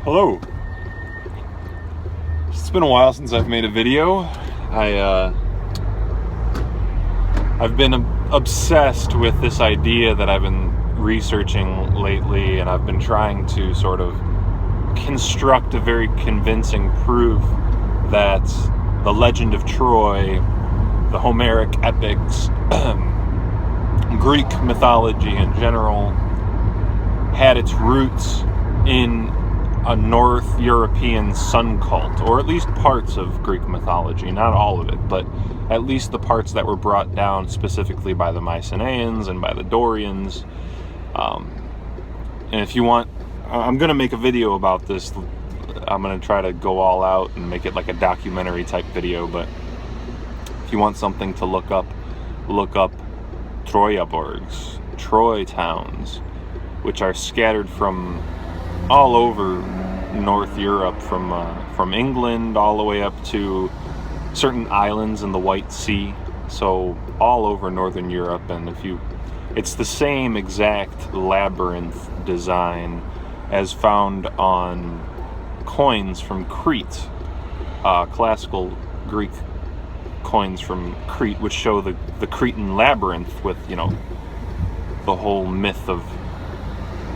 Hello. It's been a while since I've made a video. I've been obsessed with this idea that I've been researching lately, and I've been trying to sort of construct a very convincing proof that the legend of Troy, the Homeric epics, Greek mythology in general, had its roots in a North European sun cult, or at least parts of Greek mythology, not all of it, but at least the parts that were brought down specifically by the Mycenaeans and by the Dorians. And if you want, I'm going to make a video about this. I'm going to try to go all out and make it like a documentary type video, but if you want something to look up Troyaborgs, Troy towns, which are scattered from all over North Europe, from England all the way up to certain islands in the White Sea, so all over Northern Europe. And it's the same exact labyrinth design as found on coins from Crete, classical Greek coins from Crete, which show the Cretan labyrinth with, the whole myth of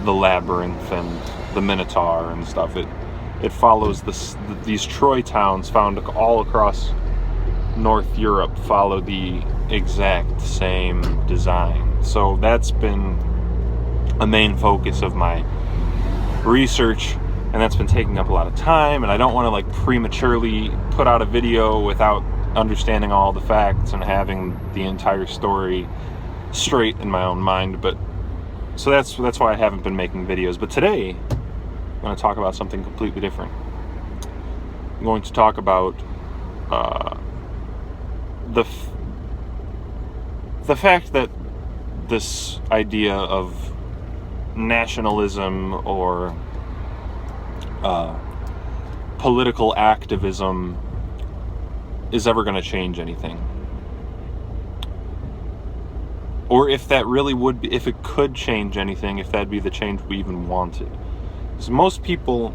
the labyrinth and the Minotaur and stuff. It follows these Troy towns found all across North Europe follow the exact same design. So that's been a main focus of my research, and that's been taking up a lot of time, and I don't want to prematurely put out a video without understanding all the facts and having the entire story straight in my own mind. But so that's why I haven't been making videos. But today I'm going to talk about something completely different. I'm going to talk about the fact that this idea of nationalism or political activism is ever going to change anything, or if that really would be, if it could change anything, if that'd be the change we even wanted. Because most people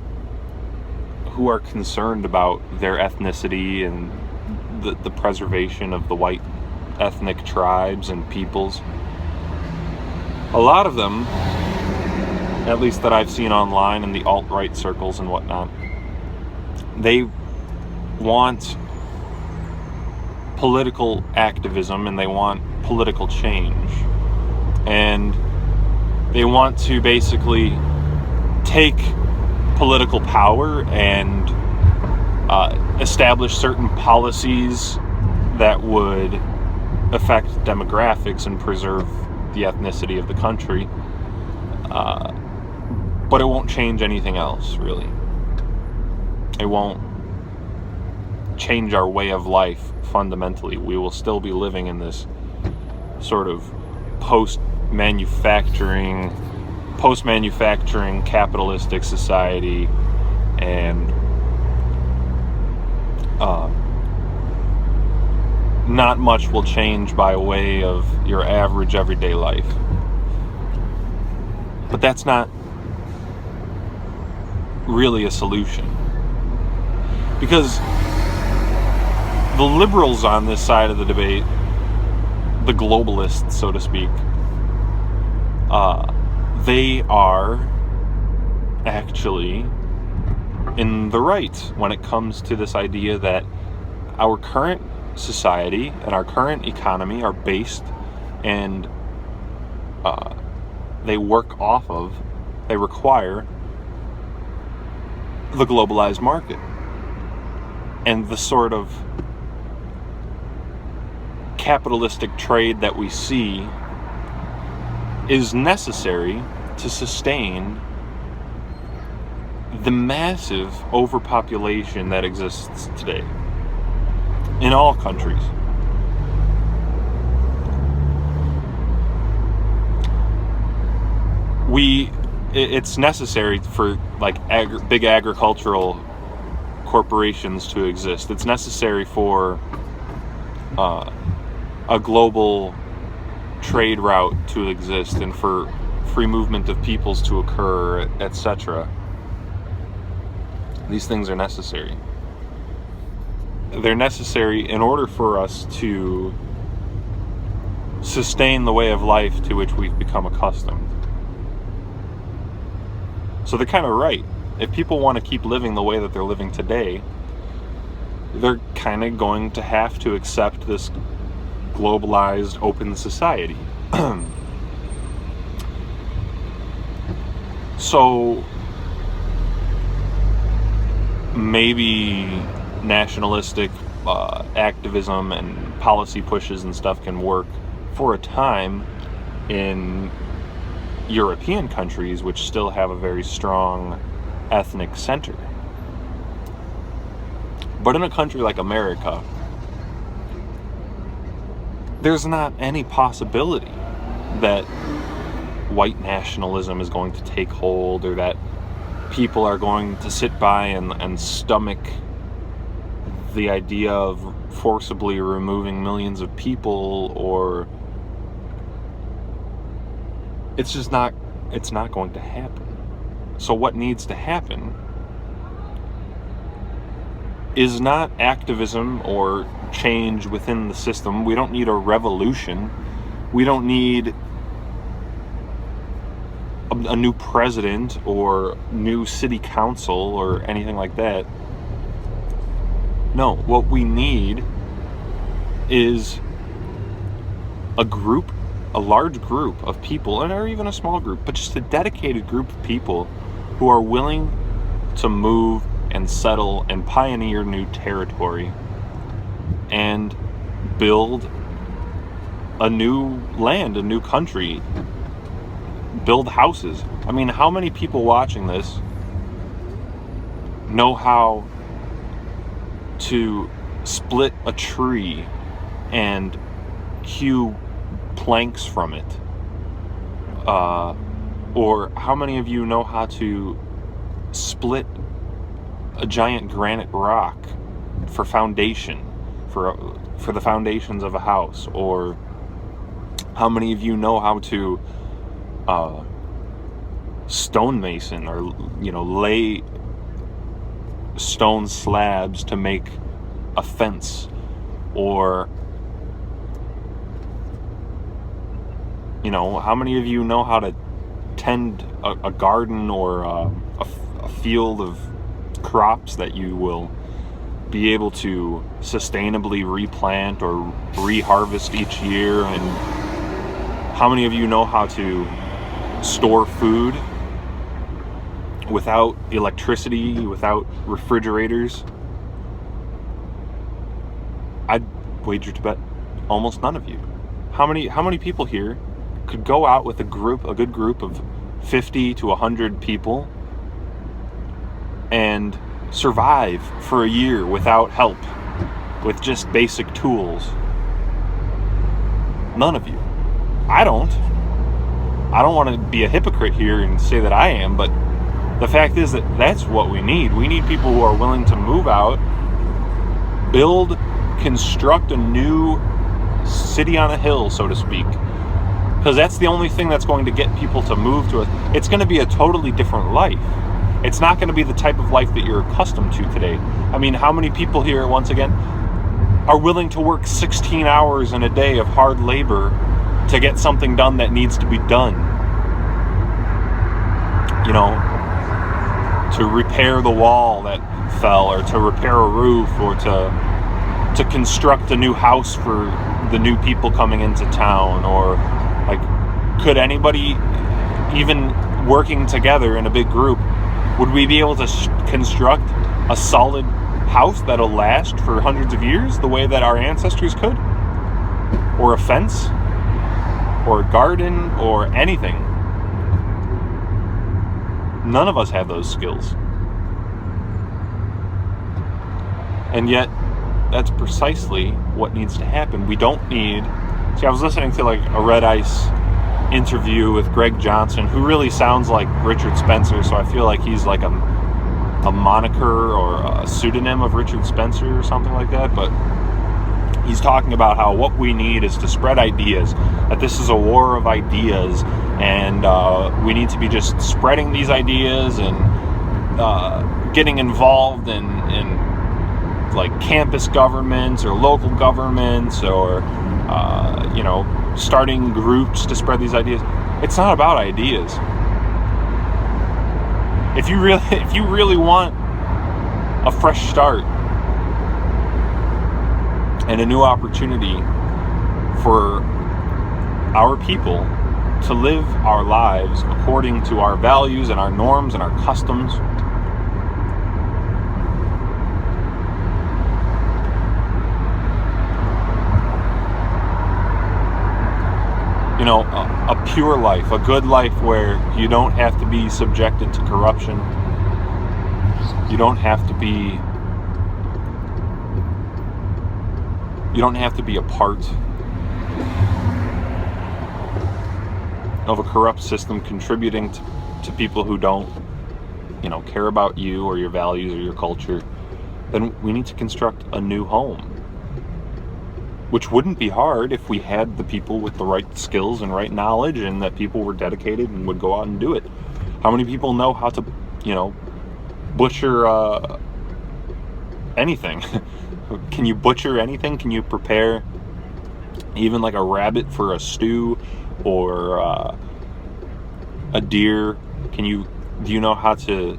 who are concerned about their ethnicity and the preservation of the white ethnic tribes and peoples, a lot of them, at least that I've seen online in the alt-right circles and whatnot, they want political activism and they want political change, and they want to basically take political power and establish certain policies that would affect demographics and preserve the ethnicity of the country, but it won't change anything else, really. It won't change our way of life fundamentally. We will still be living in this sort of post-manufacturing capitalistic society, and not much will change by way of your average everyday life. But that's not really a solution, because the liberals on this side of the debate, the globalists, so to speak, they are actually in the right when it comes to this idea that our current society and our current economy are based, and they require the globalized market, and the sort of capitalistic trade that we see is necessary to sustain the massive overpopulation that exists today in all countries. It's necessary for big agricultural corporations to exist. It's necessary for a global trade route to exist and for free movement of peoples to occur, etc. These things are necessary. They're necessary in order for us to sustain the way of life to which we've become accustomed. So they're kind of right. If people want to keep living the way that they're living today, they're kind of going to have to accept this globalized, open society. So maybe nationalistic activism and policy pushes and stuff can work for a time in European countries, which still have a very strong ethnic center. But in a country like America, there's not any possibility that white nationalism is going to take hold, or that people are going to sit by and stomach the idea of forcibly removing millions of people, or it's not going to happen. So what needs to happen is not activism or change within the system. We don't need a revolution. We don't need a new president or new city council or anything like that. No, what we need is a large group of people, or even a small group, but just a dedicated group of people who are willing to move and settle and pioneer new territory and build a new land, a new country, build houses. I mean, how many people watching this know how to split a tree and hew planks from it? Or how many of you know how to split a giant granite rock for foundation, for the foundations of a house? Or how many of you know how to stonemason, or lay stone slabs to make a fence? Or how many of you know how to tend a garden, or a field of crops that you will be able to sustainably replant or reharvest each year? And how many of you know how to store food without electricity, without refrigerators? I'd wager to bet almost none of you. How many people here could go out with a good group of 50 to 100 people and survive for a year without help, with just basic tools? None of you. I don't want to be a hypocrite here and say that I am, but the fact is that that's what we need. We need people who are willing to move out, construct a new city on a hill, so to speak, because that's the only thing that's going to get people to move to it. It's going to be a totally different life. It's not going to be the type of life that you're accustomed to today. I mean, how many people here, once again, are willing to work 16 hours in a day of hard labor to get something done that needs to be done? To repair the wall that fell, or to repair a roof, or to construct a new house for the new people coming into town. Or could anybody, even working together in a big group, would we be able to construct a solid house that'll last for hundreds of years the way that our ancestors could? Or a fence? Or a garden? Or anything? None of us have those skills. And yet, that's precisely what needs to happen. We don't need... See, I was listening to a Red Ice interview with Greg Johnson, who really sounds like Richard Spencer, so I feel like he's like a moniker or a pseudonym of Richard Spencer or something like that. But he's talking about how what we need is to spread ideas, that this is a war of ideas, and we need to be just spreading these ideas and getting involved in like campus governments or local governments, or starting groups to spread these ideas. It's not about ideas. If you really want a fresh start and a new opportunity for our people to live our lives according to our values and our norms and our customs, a pure life, a good life where you don't have to be subjected to corruption. You don't have to be a part of a corrupt system contributing to people who don't, care about you or your values or your culture. Then we need to construct a new home, which wouldn't be hard if we had the people with the right skills and right knowledge, and that people were dedicated and would go out and do it. How many people know how to, butcher anything? Can you butcher anything? Can you prepare even like a rabbit for a stew, or a deer? Do you know how to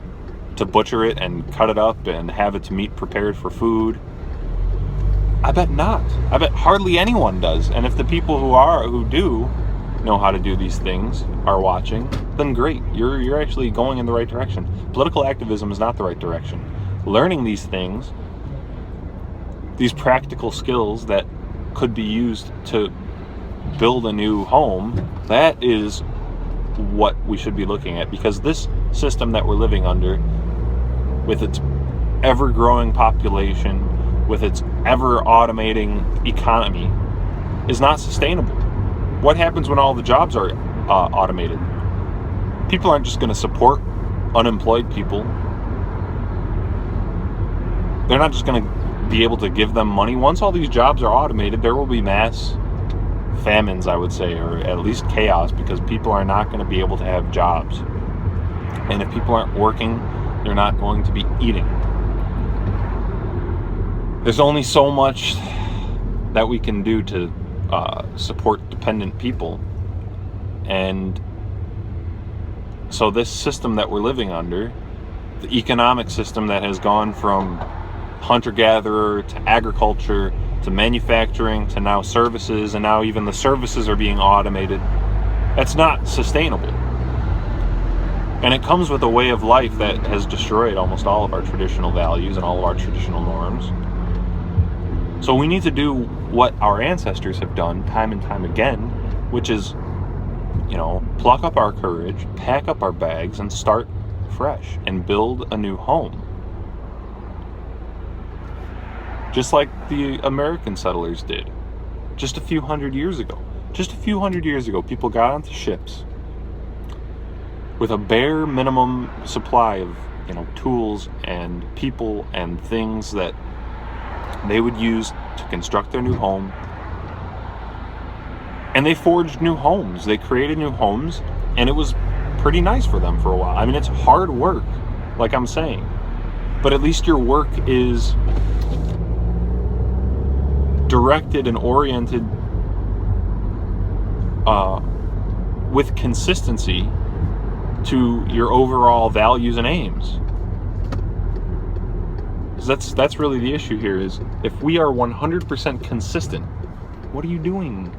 butcher it and cut it up and have its meat prepared for food? I bet not. I bet hardly anyone does. And if the people who do know how to do these things are watching, then great. You're actually going in the right direction. Political activism is not the right direction. Learning these things, these practical skills that could be used to build a new home, that is what we should be looking at. Because this system that we're living under, with its ever-growing population, with its ever-automating economy, is not sustainable. What happens when all the jobs are automated? People aren't just going to support unemployed people. They're not just going to be able to give them money. Once all these jobs are automated, there will be mass famines, I would say, or at least chaos, because people are not going to be able to have jobs. And if people aren't working, they're not going to be eating. There's only so much that we can do to support dependent people. And so this system that we're living under, the economic system that has gone from hunter-gatherer to agriculture to manufacturing to now services, and now even the services are being automated, that's not sustainable. And it comes with a way of life that has destroyed almost all of our traditional values and all of our traditional norms. So we need to do what our ancestors have done time and time again, which is, pluck up our courage, pack up our bags, and start fresh and build a new home. Just like the American settlers did just a few hundred years ago. Just a few hundred years ago, people got onto ships with a bare minimum supply of, tools and people and things that they would use to construct their new home. And they forged new homes. They created new homes, and it was pretty nice for them for a while. I mean, it's hard work, like I'm saying. But at least your work is directed and oriented with consistency to your overall values and aims. That's really the issue here, is if we are 100% consistent, what are you doing?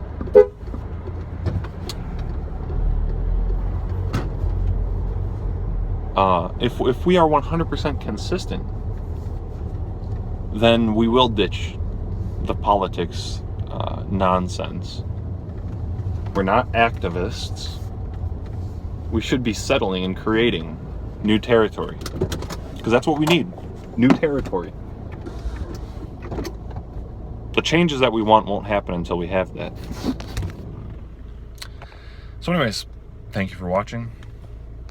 If we are 100% consistent, then we will ditch the politics nonsense. We're not activists. We should be settling and creating new territory, because that's what we need. New territory. The changes that we want won't happen until we have that. So anyways, thank you for watching.